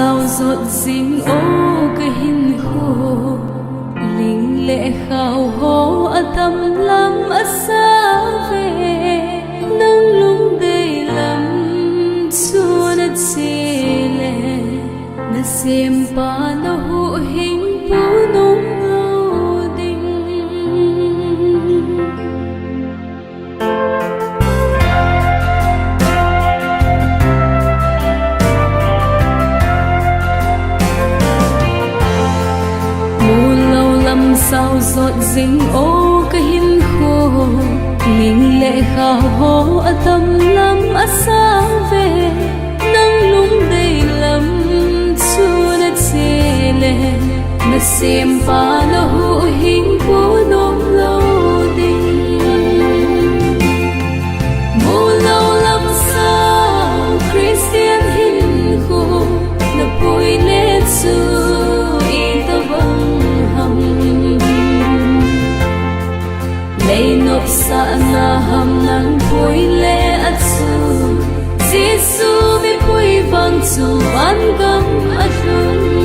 sao giọt dinh ô cái hình khô linh lệ khao hô ở tâm lắm ở xa về nâng lung đầy lắm xua đất xì lệ na xem pa na hộ hình bố nông ngâu đình Mulou lamsao giọt dinh ô cái hình khô linh lệ khao hô ở tâm lắm ở xa về nâng lung đầy lắm xua đất xê lệ na xem pa na hộ hình bố nông lâu đình Mulou lamsao Christian hình khô na bùi lên xưa y ta vâng hầm lấy nộp xa na hầm nắng bùi lệ ắt xưa Giêsu bị bùi vang dù ban gấm ắt hương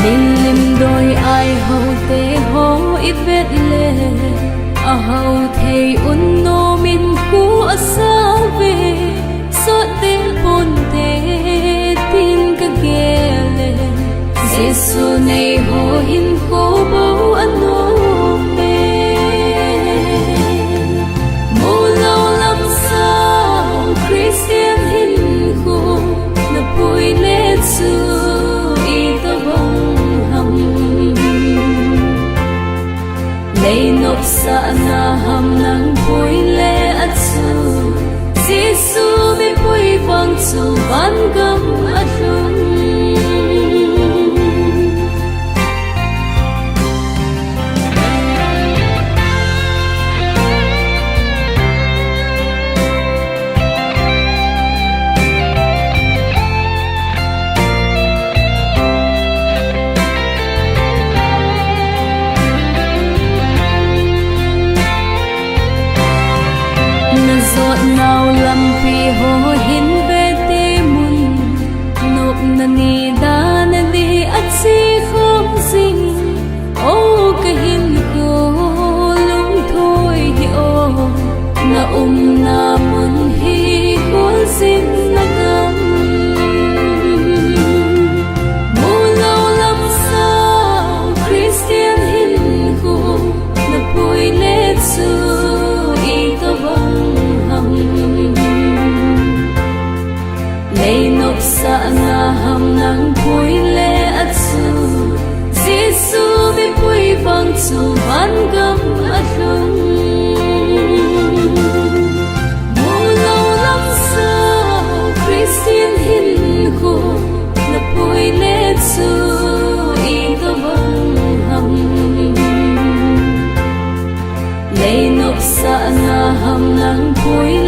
Ninh lim đôi ai hầu tê hô ít vết lệ a hầu thầy un nô min cú a xa về so tê bồn tê tin ca ghê lệ Giêsu này hô hin khô bố ăn nô mê Mulou lamsao Christian hin khô na bùi lên xưa y ta vong hầm lấy nộp xa na hầm nắng bùi lệ ắt xưa Giêsu bị bùi vang dù ban gấm ắt hương giọt nào làm vì hồ hin về tê mun nộp na ni đa na đi ắt si không dinh ô cái hin cô lung thôi hi ô na na mun hi cô dinh na gam Mulou lamsao Christian hin cô na bùi lên xưa y ta vang lấy nộp xa na hầm nắng bùi lệ ắt xưa Giêsu bị bùi vang dù ban gấm ắt hương Mulou lamsao Christian hin khô na bùi lệ xưa y ta vang hầm lấy nộp xa na hầm nắng bùi